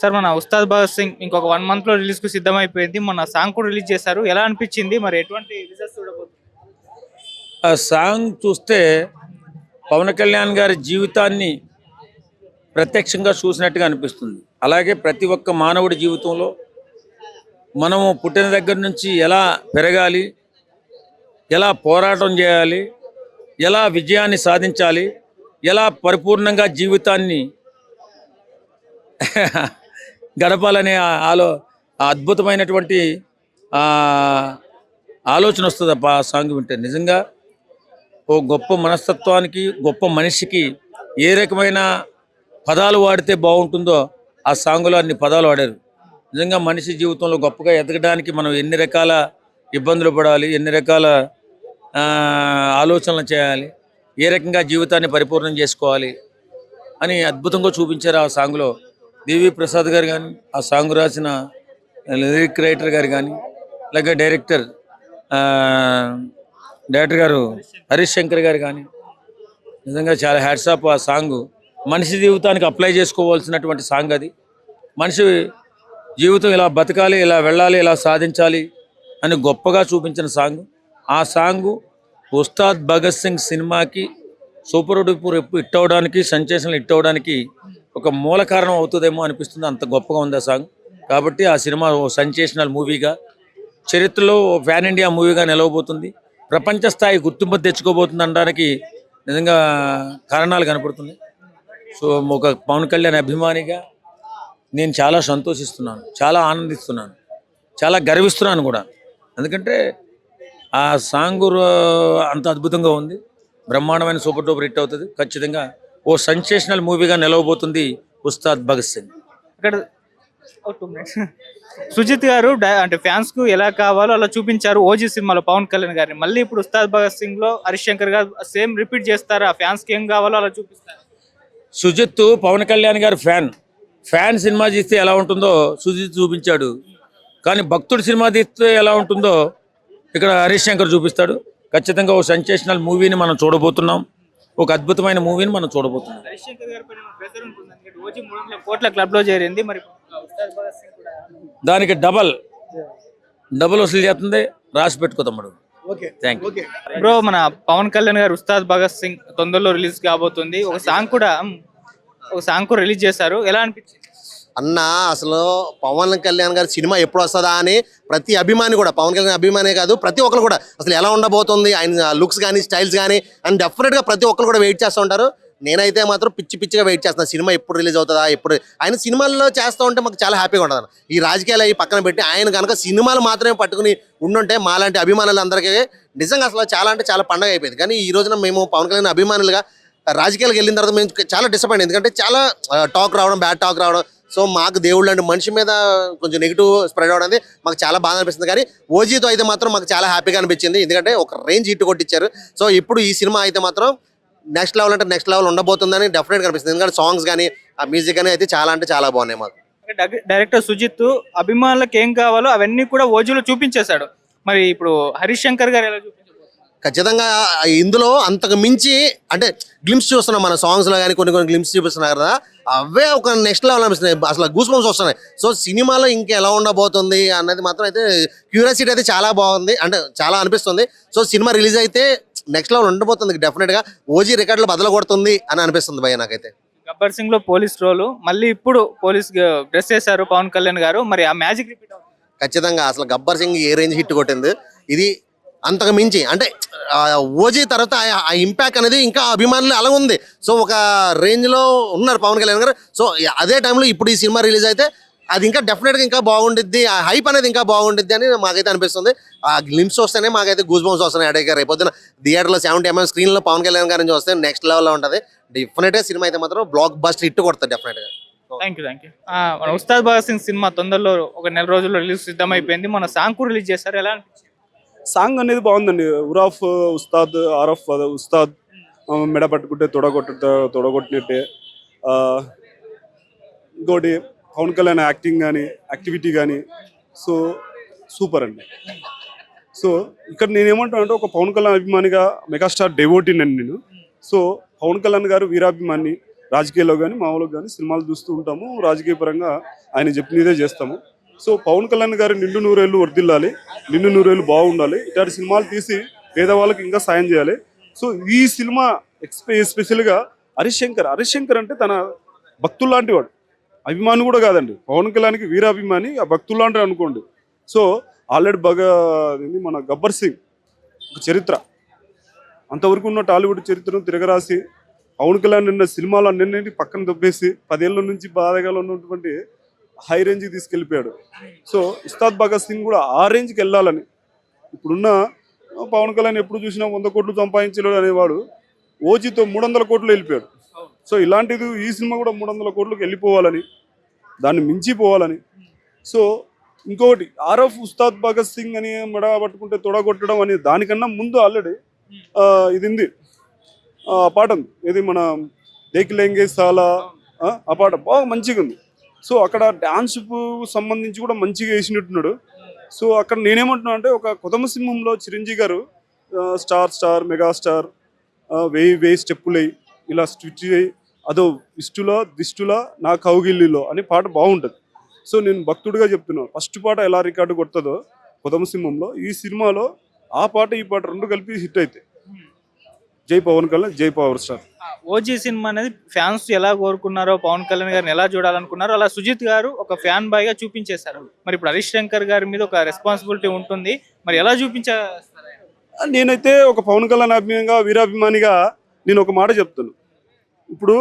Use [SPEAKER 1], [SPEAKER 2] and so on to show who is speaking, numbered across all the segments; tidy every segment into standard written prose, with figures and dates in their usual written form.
[SPEAKER 1] Sir మన ఉస్తాద్ భగత్ సింగ్ ఇంకొక 1 month లో రిలీజ్ కు సిద్ధమైపోయింది. మొన్న సాంగ్ కూడా రిలీజ్ చేశారు. ఎలా అనిపించింది? మరి ఎటువంటి రిజల్ట్స్ చూడబోతున్నారు?
[SPEAKER 2] ఆ సాంగ్ చూస్తే పవన్ కళ్యాణ్ గారి జీవితాన్ని ప్రత్యక్షంగా చూసినట్టుగా అనిపిస్తుంది. అలాగే ప్రతి ఒక్క మానవుడి జీవితంలో మనము పుట్టిన దగ్గర నుంచి ఎలా పెరగాలి, ఎలా పోరాటం చేయాలి, ఎలా విజయాన్ని సాధించాలి, ఎలా పరిపూర్ణంగా జీవితాన్ని గడపాలనే ఆ అద్భుతమైనటువంటి ఆ ఆలోచన వస్తుంది ఆ సాంగ్ వింటే. నిజంగా ఓ గొప్ప మనస్తత్వానికి, గొప్ప మనిషికి ఏ రకమైన పదాలు వాడితే బాగుంటుందో ఆ సాంగ్లో అన్ని పదాలు వాడారు. నిజంగా మనిషి జీవితంలో గొప్పగా ఎదగడానికి మనం ఎన్ని రకాల ఇబ్బందులు పడాలి, ఎన్ని రకాల ఆలోచనలు చేయాలి, ఏ రకంగా జీవితాన్ని పరిపూర్ణం చేసుకోవాలి అని అద్భుతంగా చూపించారు ఆ సాంగ్లో. దేవి ప్రసాద్ గారు కానీ, ఆ సాంగ్ రాసిన లిరిక్ రైటర్ గారు కానీ, అలాగే డైరెక్టర్ గారు హరీష్ శంకర్ గారు కానీ, నిజంగా చాలా హ్యాట్స్ ఆఫ్. ఆ సాంగ్ మనిషి జీవితానికి అప్లై చేసుకోవాల్సినటువంటి సాంగ్ అది. మనిషి జీవితం ఇలా బతకాలి, ఇలా వెళ్ళాలి, ఇలా సాధించాలి అని గొప్పగా చూపించిన సాంగ్. ఆ సాంగ్ ఉస్తాద్ భగత్ సింగ్ సినిమాకి సూపర్ డూపర్ హిట్ అవ్వడానికి, సెన్సేషనల్ హిట్ అవ్వడానికి ఒక మూల కారణం అవుతుందేమో అనిపిస్తుంది. అంత గొప్పగా ఉంది ఆ సాంగ్. కాబట్టి ఆ సినిమా ఓ సెన్సేషనల్ మూవీగా, చరిత్రలో ఫ్యాన్ ఇండియా మూవీగా నిలవబోతుంది. ప్రపంచ స్థాయి గుర్తింపు తెచ్చుకోబోతుంది అనడానికి నిజంగా కారణాలు కనపడుతున్నాయి. సో ఒక పవన్ కళ్యాణ్ అభిమానిగా నేను చాలా సంతోషిస్తున్నాను, చాలా ఆనందిస్తున్నాను, చాలా గర్విస్తున్నాను కూడా. ఎందుకంటే ఆ సాంగ్ అంత అద్భుతంగా ఉంది. బ్రహ్మాండమైన సూపర్ డూపర్ హిట్ అవుతుంది. ఖచ్చితంగా ఓ సెన్సేషనల్ మూవీగా నిలవబోతుంది ఉస్తాద్ భగత్ సింగ్.
[SPEAKER 1] ఇక్కడ సుజిత్ గారు అంటే ఫ్యాన్స్ కు ఎలా కావాలో అలా చూపించారు ఓజీ సినిమాలో పవన్ కళ్యాణ్ గారిని. మళ్ళీ ఇప్పుడు ఉస్తాద్ భగత్ సింగ్ లో హరీష్ శంకర్ గారు సేమ్ రిపీట్ చేస్తారు. ఆ ఫ్యాన్స్ కి ఏం కావాలో అలా చూపిస్తారు.
[SPEAKER 2] సుజిత్ పవన్ కళ్యాణ్ గారు ఫ్యాన్ సినిమా తీస్తే ఎలా ఉంటుందో సుజిత్ చూపించాడు. కానీ భక్తుడి సినిమా తీస్తే ఎలా ఉంటుందో ఇక్కడ హరీష్ శంకర్ చూపిస్తాడు. ఖచ్చితంగా ఓ సెన్సేషనల్ మూవీని మనం చూడబోతున్నాం. ఒక అద్భుతమైన మూవీని మనం చూడబోతున్నాం.
[SPEAKER 1] హరీష్ శంకర్ గారి పైన ప్రెషర్ ఉంటుంది. ఎందుకంటే ఓజీ 300 కోట్ల క్లబ్ లో చేరింది. మరి ఉస్తాద్ భగత్ సింగ్ కూడా
[SPEAKER 2] దానికి డబల్ వసూలు చేస్తుంది. రాసి పెట్టుకో తమ్ముడు.
[SPEAKER 1] బ్రో, మన పవన్ కళ్యాణ్ గారు ఉస్తాద్ భగత్ సింగ్ తొందరలో రిలీజ్ కాబోతుంది. ఒక సాంగ్ కూడా రిలీజ్ చేశారు. ఎలా అనిపించింది
[SPEAKER 3] అన్న? అసలు పవన్ కళ్యాణ్ గారి సినిమా ఎప్పుడు వస్తుందా అని ప్రతి అభిమాని కూడా, పవన్ కళ్యాణ్ అభిమానే కాదు ప్రతి ఒక్కరు కూడా అసలు ఎలా ఉండబోతుంది, ఆయన లుక్స్ కానీ స్టైల్స్ కానీ అని డెఫినెట్గా ప్రతి ఒక్కరు కూడా వెయిట్ చేస్తూ ఉంటారు. నేనైతే మాత్రం పిచ్చిగా వెయిట్ చేస్తున్నాను. సినిమా ఎప్పుడు రిలీజ్ అవుతుందా, ఎప్పుడు. ఆయన సినిమాల్లో చేస్తూ ఉంటే మాకు చాలా హ్యాపీగా ఉంటుంది. ఈ రాజకీయాలు అవి పక్కన పెట్టి ఆయన కనుక సినిమాలు మాత్రమే పట్టుకుని ఉండుంటే మాలాంటి అభిమానులు అందరికీ నిజంగా అసలు చాలా అంటే చాలా పండగ అయిపోయింది. కానీ ఈ రోజున మేము పవన్ కళ్యాణ్ అభిమానులుగా రాజకీయాలకు వెళ్ళిన తర్వాత మేము చాలా డిసప్పాయింట్. ఎందుకంటే చాలా టాక్ రావడం, బ్యాడ్ టాక్ రావడం. సో మాకు దేవుళ్ళు అంటే మనిషి మీద కొంచెం నెగిటివ్ స్ప్రెడ్ అవడం అనేది మాకు చాలా బాధ అనిపిస్తుంది. కానీ ఓజీతో అయితే మాత్రం మాకు చాలా హ్యాపీగా అనిపించింది. ఎందుకంటే ఒక రేంజ్ హిట్ కొట్టించారు. సో ఇప్పుడు ఈ సినిమా అయితే మాత్రం నెక్స్ట్ లెవెల్ అంటే నెక్స్ట్ లెవెల్ ఉండబోతుందని డెఫినెట్గా అనిపిస్తుంది. ఎందుకంటే సాంగ్స్ కానీ ఆ మ్యూజిక్ కానీ అయితే చాలా అంటే చాలా బాగున్నాయి మాకు.
[SPEAKER 1] డైరెక్టర్ సుజిత్ అభిమానులకు ఏం కావాలో అవన్నీ కూడా ఓజీలో చూపించేశాడు. మరి ఇప్పుడు హరీష్ శంకర్ గారు ఎలా చూపించారు?
[SPEAKER 3] ఖచ్చితంగా ఇందులో అంతకు మించి అంటే గ్లిమ్స్ చూస్తున్నాం మన సాంగ్స్లో కానీ, కొన్ని గ్లిమ్స్ చూపిస్తున్నారు కదా, అవే ఒక నెక్స్ట్ లెవెల్ అనిపిస్తున్నాయి. అసలు గూస్ బంప్స్ వస్తున్నాయి. సో సినిమాలో ఇంకా ఎలా ఉండబోతుంది అన్నది మాత్రం అయితే క్యూరియాసిటీ అయితే చాలా బాగుంది, అంటే చాలా అనిపిస్తుంది. సో సినిమా రిలీజ్ అయితే నెక్స్ట్ లెవెల్ ఉండబోతుంది. డెఫినెట్గా ఓజీ రికార్డులు బదలు కొడుతుంది అని అనిపిస్తుంది భయ్య నాకైతే.
[SPEAKER 1] గబ్బర్ సింగ్ లో పోలీస్ రోలు, మళ్ళీ ఇప్పుడు పోలీస్ డ్రెస్ చేశారు పవన్ కళ్యాణ్ గారు. మరి ఆ మ్యాజిక్ రిపీట్ అవుతుంది
[SPEAKER 3] ఖచ్చితంగా. అసలు గబ్బర్ సింగ్ ఏ రేంజ్ హిట్ కొట్టింది, ఇది అంతకు మించి అంటే ఓజీ తర్వాత ఆ ఇంపాక్ట్ అనేది ఇంకా అభిమానులు అలా ఉంది. సో ఒక రేంజ్లో ఉన్నారు పవన్ కళ్యాణ్ గారు. సో అదే టైంలో ఇప్పుడు ఈ సినిమా రిలీజ్ అయితే అది ఇంకా డెఫినెట్గా ఇంకా బాగుండిద్ది, ఆ హైప్ అనేది ఇంకా బాగుండిద్ది అని మాకైతే అనిపిస్తుంది. ఆ గ్లిమ్స్ వస్తేనే మాకైతే గూస్ బంప్స్ వస్తున్నాయి. అడే రేపు పొద్దున థియేటర్లో 70mm స్క్రీన్లో పవన్ కళ్యాణ్ గారి నుంచి వస్తే నెక్స్ట్ లెవెల్లో ఉంటుంది. డెఫినెట్గా సినిమా అయితే మాత్రం బ్లాక్ బస్టర్ హిట్ కొడుతుంది డెఫినెట్గా.
[SPEAKER 1] Thank you. మన ఉస్తాద్ భగత్ సింగ్ సినిమా తొందరలో ఒక నెల రోజుల్లో రిలీజ్ సిద్ధమైపోయింది. మన సాంగ్ కూడా రిలీజ్ చేశారు. ఎలా అనిపించింది?
[SPEAKER 4] సాంగ్ అనేది బాగుందండి. ఉరాఫ్ ఉస్తాద్, ఆరఫ్ ఉస్తాద్ మెడ పట్టుకుంటే తొడగొట్టినట్టే. ఇంకోటి పవన్ కళ్యాణ్ యాక్టింగ్ కానీ, యాక్టివిటీ కానీ సో సూపర్ అండి. సో ఇక్కడ నేనేమంటాను అంటే, ఒక పవన్ కళ్యాణ్ అభిమానిగా మెగాస్టార్ డెవోటీని అండి నేను. సో పవన్ కళ్యాణ్ గారు వీరాభిమాని, రాజకీయాల్లో కానీ మామూలుగా కానీ సినిమాలు చూస్తూ ఉంటాము. రాజకీయ పరంగా ఆయన చెప్పినదే చేస్తాము. సో పవన్ కళ్యాణ్ గారి నిండు నూరేళ్ళు వర్దిల్లాలి, నిండు నూరేళ్ళు బాగుండాలి. ఇట్లాంటి సినిమాలు తీసి పేదవాళ్ళకి ఇంకా సాయం చేయాలి. సో ఈ సినిమా ఎస్పెషల్గా హరీష్ శంకర్ అంటే తన భక్తులు లాంటి వాడు, అభిమాని కూడా కాదండి. పవన్ కళ్యాణ్కి వీరాభిమాని, ఆ భక్తులు లాంటివి అనుకోండి. సో ఆల్రెడీ మన గబ్బర్ సింగ్ ఒక చరిత్ర, అంతవరకు ఉన్న టాలీవుడ్ చరిత్రను తిరగరాసి పవన్ కళ్యాణ్ నిన్న సినిమాలు అన్నింటినీ పక్కన దొబ్బేసి 10 ఏళ్ళ నుంచి బాధగా ఉన్నటువంటి హై రేంజ్కి తీసుకెళ్ళిపోయాడు. సో ఉస్తాద్ భగత్ సింగ్ కూడా ఆ రేంజ్కి వెళ్ళాలని, ఇప్పుడున్న పవన్ కళ్యాణ్ ఎప్పుడు చూసినా 100 కోట్లు సంపాదించలేడు అనేవాడు ఓజీతో 300 కోట్లు వెళ్ళిపోయాడు. సో ఇలాంటిది ఈ సినిమా కూడా 300 కోట్లకు వెళ్ళిపోవాలని, దాన్ని మించిపోవాలని. సో ఇంకొకటి ఆర్ఎఫ్ ఉస్తాద్ భగత్ సింగ్ అని మెడ పట్టుకుంటే తొడగొట్టడం అని దానికన్నా ముందు ఆల్రెడీ ఇది ఉంది, ఆ పాట ఉంది, ఇది మన దేకిలేంగే సాలా, ఆ పాట బాగా మంచిగా ఉంది. సో అక్కడ డాన్స్కు సంబంధించి కూడా మంచిగా వేసినట్టున్నాడు. సో అక్కడ నేనేమంటున్నా అంటే ఒక కొదమ సింహంలో చిరంజీవి గారు స్టార్ మెగాస్టార్ 1000 స్టెప్పులై ఇలా స్విచ్ చేయి అదో దిష్టుల నా కౌగిల్లిలో అనే పాట బాగుంటుంది. సో నేను భక్తుడిగా చెప్తున్నాను, ఫస్ట్ పాట ఎలా రికార్డు కొడుతుందో కొదమ సింహంలో, ఈ సినిమాలో ఆ పాట ఈ పాట రెండు కలిపి హిట్ అవుతాయి. జై పవన్ కళ్యాణ్, జై పవర్ స్టార్.
[SPEAKER 1] ఓజీ సినిమా అనేది ఫ్యాన్స్ ఎలా కోరుకున్నారో, పవన్ కళ్యాణ్ గారిని ఎలా చూడాలనుకున్నారో అలా సుజిత్ గారు ఒక ఫ్యాన్ బాయ్ గా చూపించేశారు. మరి ఇప్పుడు హరీష్ శంకర్ గారి మీద ఒక రెస్పాన్సిబిలిటీ ఉంటుంది, మరి ఎలా చూపించేస్తారు?
[SPEAKER 4] నేనైతే ఒక పవన్ కళ్యాణ్ అభిమానిగా, వీరాభిమానిగా నేను ఒక మాట చెప్తాను. ఇప్పుడు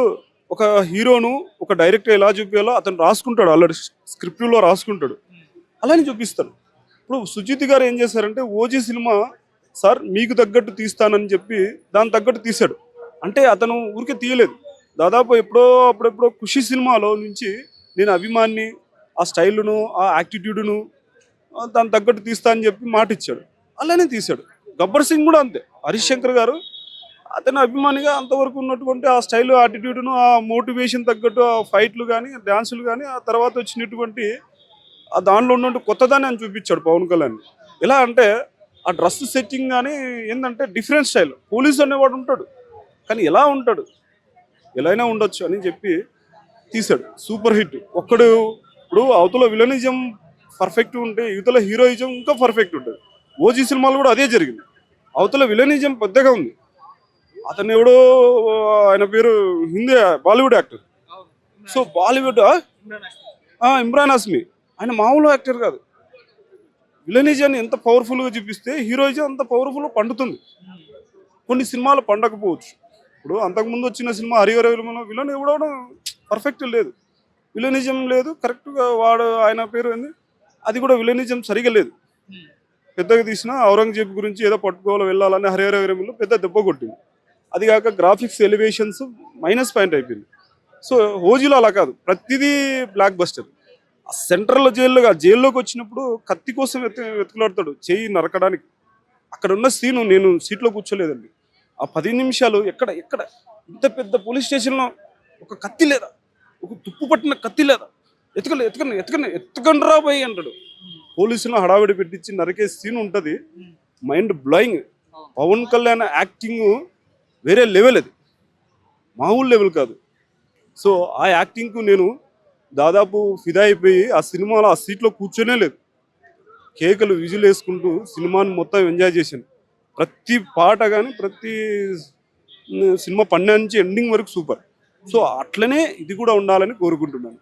[SPEAKER 4] ఒక హీరోను ఒక డైరెక్టర్ ఎలా చూపించాలో అతను రాసుకుంటాడు, ఆల్రెడీ స్క్రిప్ట్లో రాసుకుంటాడు, అలానే చూపిస్తాడు. ఇప్పుడు సుజిత్ గారు ఏం చేశారంటే ఓజీ సినిమా సార్ మీకు తగ్గట్టు తీస్తానని చెప్పి దాని తగ్గట్టు తీశాడు. అంటే అతను ఊరికే తీయలేదు, దాదాపు అప్పుడెప్పుడో ఖుషి సినిమాలో నుంచి నేను అభిమాన్ని, ఆ స్టైలును, ఆ యాటిట్యూడ్ను దాని తగ్గట్టు తీస్తా అని చెప్పి మాట ఇచ్చాడు, అలానే తీశాడు. గబ్బర్ సింగ్ కూడా అంతే, హరీష్ శంకర్ గారు అతను అభిమానిగా అంతవరకు ఉన్నటువంటి ఆ స్టైల్, యాటిట్యూడ్ను, ఆ మోటివేషన్ తగ్గట్టు ఆ ఫైట్లు కానీ డ్యాన్సులు కానీ ఆ తర్వాత వచ్చినటువంటి ఆ దానిలో ఉన్నట్టు కొత్తదాన్ని ఆయన చూపించాడు పవన్ కళ్యాణ్. ఎలా అంటే ఆ డ్రెస్ సెట్టింగ్ కానీ ఏంటంటే డిఫరెంట్ స్టైల్. పోలీసు అనేవాడు ఉంటాడు కానీ ఎలా ఉంటాడు, ఎలా అయినా ఉండొచ్చు అని చెప్పి తీశాడు. Super hit. ఒక్కడు ఇప్పుడు అవతల విలనిజం పర్ఫెక్ట్ ఉంటే యువతల హీరోయిజం ఇంకా పర్ఫెక్ట్ ఉంటుంది. ఓజీ సినిమాలు కూడా అదే జరిగింది. అవతల విలనిజం పెద్దగా ఉంది, అతను ఎవడో ఆయన పేరు Hindi Bollywood actor. So Bollywood Imran హస్మీ, ఆయన మామూలు యాక్టర్ కాదు. విలనిజాన్ని ఎంత పవర్ఫుల్గా చూపిస్తే హీరోయిజం అంత పవర్ఫుల్గా పండుతుంది. కొన్ని సినిమాలు పండకపోవచ్చు. ఇప్పుడు అంతకుముందు వచ్చిన సినిమా హరిహరలో విలన్ ఎవడో పర్ఫెక్ట్ లేదు, విలనిజం లేదు కరెక్ట్గా. ఆయన పేరు ఏంది, అది కూడా విలనిజం సరిగా లేదు. పెద్దగా తీసిన ఔరంగజేబ్ గురించి ఏదో పట్టుకోవాలి వెళ్ళాలని హరిహరలో పెద్ద దెబ్బ కొట్టింది. అది కాక గ్రాఫిక్స్ ఎలివేషన్స్ -పాయింట్ అయిపోయింది. సో ఓజీలో అలా కాదు, ప్రతిదీ బ్లాక్ బస్టర్. సెంట్రల్ జైల్లోకి వచ్చినప్పుడు కత్తి కోసం వెతుకులాడతాడు చెయ్యి నరకడానికి. అక్కడ ఉన్న సీను, నేను సీట్లో కూర్చోలేదండి, ఆ 10 నిమిషాలు ఎక్కడ ఇంత పెద్ద పోలీస్ స్టేషన్లో ఒక కత్తి లేదా, ఒక తుప్పు పట్టిన కత్తి లేదా, ఎత్తుకండి రాబోయి అంటాడు. పోలీసులను హడావిడి పెట్టించి నరికే సీన్ ఉంటుంది. Mind blowing. Pawan Kalyan acting వేరే లెవెల్, అది మామూలు లెవెల్ కాదు. సో ఆ యాక్టింగ్కు నేను దాదాపు ఫిదా అయిపోయి ఆ సినిమాలో ఆ సీట్లో కూర్చొనే లేదు, కేకలు విజులు వేసుకుంటూ సినిమాని మొత్తం ఎంజాయ్ చేశాను. ప్రతి పాట కానీ ప్రతి సినిమా పన్నె నుంచి ఎండింగ్ వరకు సూపర్. సో అట్లనే ఇది కూడా ఉండాలని కోరుకుంటున్నాను.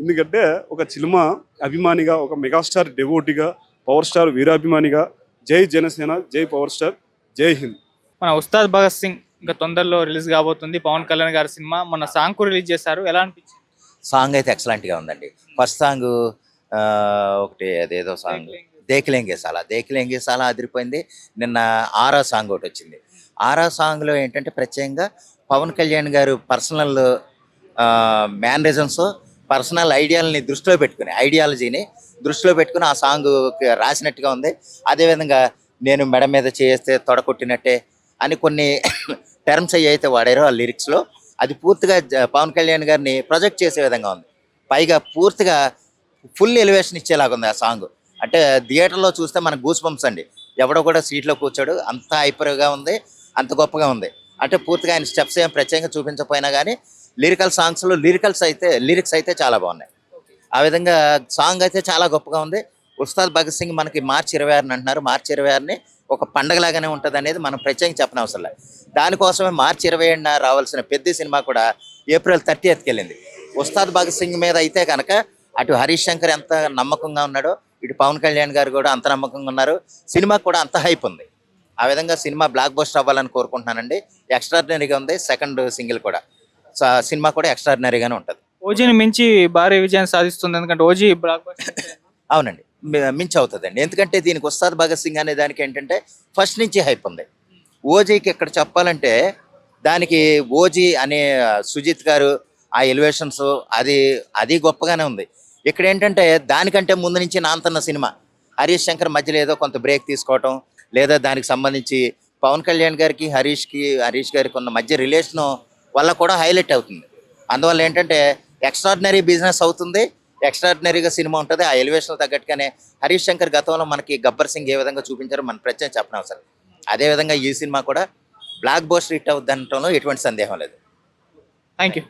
[SPEAKER 4] ఎందుకంటే ఒక సినిమా అభిమానిగా, ఒక మెగాస్టార్ డెవోటీగా, పవర్ స్టార్ వీరాభిమానిగా, జై జనసేన, జై పవర్ స్టార్, జై హింద్.
[SPEAKER 1] మన ఉస్తాద్ భగత్ సింగ్ ఇంకా తొందరలో రిలీజ్ కాబోతుంది. పవన్ కళ్యాణ్ గారి సినిమా మన సాంగ్ రిలీజ్ చేశారు, ఎలా అనిపించింది?
[SPEAKER 5] సాంగ్ అయితే ఎక్సలెంట్గా ఉందండి. ఫస్ట్ సాంగ్ ఒకటి అదేదో సాంగ్ దేకిలేంగే సాలా అదిరిపోయింది. నిన్న ఆరా సాంగ్ ఒకటి వచ్చింది. ఆరా సాంగ్లో ఏంటంటే ప్రత్యేకంగా పవన్ కళ్యాణ్ గారు పర్సనల్ మేనరిజమ్స్, పర్సనల్ ఐడియాలని ఐడియాలజీని దృష్టిలో పెట్టుకుని ఆ సాంగ్ రాసినట్టుగా ఉంది. అదేవిధంగా నేను మెడ మీద చేస్తే తొడకొట్టినట్టే అని కొన్ని టర్మ్స్ అయితే వాడారో ఆ లిరిక్స్లో, అది పూర్తిగా పవన్ కళ్యాణ్ గారిని ప్రొజెక్ట్ చేసే విధంగా ఉంది. పైగా పూర్తిగా ఫుల్ ఎలివేషన్ ఇచ్చేలాగా ఉంది ఆ సాంగ్. అంటే థియేటర్లో చూస్తే మనకు గూస్ బంప్స్ అండి. ఎవడో కూడా సీట్లో కూర్చోడు, అంత హైపర్గా ఉంది, అంత గొప్పగా ఉంది. అంటే పూర్తిగా ఆయన స్టెప్స్ ఏం ప్రత్యేకంగా చూపించకపోయినా కానీ లిరికల్ సాంగ్స్లో లిరిక్స్ అయితే చాలా బాగున్నాయి. ఆ విధంగా సాంగ్ అయితే చాలా గొప్పగా ఉంది. ఉస్తాద్ భగత్ సింగ్ మనకి మార్చి 26 అంటున్నారు. మార్చి 26ని ఒక పండగలాగానే ఉంటుంది అనేది మనం ప్రత్యేకంగా చెప్పనవసరం లేదు. దానికోసమే మార్చి 27న రావాల్సిన పెద్ద సినిమా కూడా ఏప్రిల్ 30కి వెళ్ళింది. ఉస్తాద్ భగత్ సింగ్ మీద అయితే కనుక అటు హరీష్ శంకర్ ఎంత నమ్మకంగా ఉన్నాడో, ఇటు పవన్ కళ్యాణ్ గారు కూడా అంత నమ్మకంగా ఉన్నారు. సినిమా కూడా అంత హైప్ ఉంది. ఆ విధంగా సినిమా బ్లాక్ బస్టర్ అవ్వాలని కోరుకుంటున్నానండి. ఎక్స్ట్రాడినరీగా ఉంది. సెకండ్ సింగిల్ కూడా సినిమా కూడా ఎక్స్ట్రాడినరీగానే ఉంటుంది.
[SPEAKER 1] ఓజీని మించి భారీ విజయం సాధిస్తుంది, ఎందుకంటే ఓజీ బ్లాక్ బస్టర్.
[SPEAKER 5] అవునండి, మించి అవుతుందండి. ఎందుకంటే దీనికి ఉస్తాద్ భగత్ సింగ్ అనే దానికి ఏంటంటే ఫస్ట్ నుంచి హైప్ ఉంది. ఓజీకి ఇక్కడ చెప్పాలంటే దానికి ఓజీ అనే సుజిత్ గారు ఆ ఎలివేషన్స్ అది గొప్పగానే ఉంది. ఇక్కడ ఏంటంటే దానికంటే ముందు నుంచి నాంతన్న సినిమా హరీష్ శంకర్ మధ్యలో ఏదో కొంత బ్రేక్ తీసుకోవటం, లేదా దానికి సంబంధించి పవన్ కళ్యాణ్ గారికి హరీష్ గారికి ఉన్న మధ్య రిలేషను వల్ల కూడా హైలైట్ అవుతుంది. అందువల్ల ఏంటంటే ఎక్స్ట్రాడినరీ బిజినెస్ అవుతుంది, ఎక్స్ట్రాడినరీగా సినిమా ఉంటుంది. ఆ ఎలివేషన్ తగ్గట్టుగానే హరీష్ శంకర్ గతంలో మనకి గబ్బర్ సింగ్ ఏ విధంగా చూపించారో మన ప్రత్యేకంగా చెప్పనవసరం. అదేవిధంగా ఈ సినిమా కూడా బ్లాక్ బస్టర్ హిట్ అవుద్ది అనటంలో ఎటువంటి సందేహం లేదు.
[SPEAKER 1] Thank you.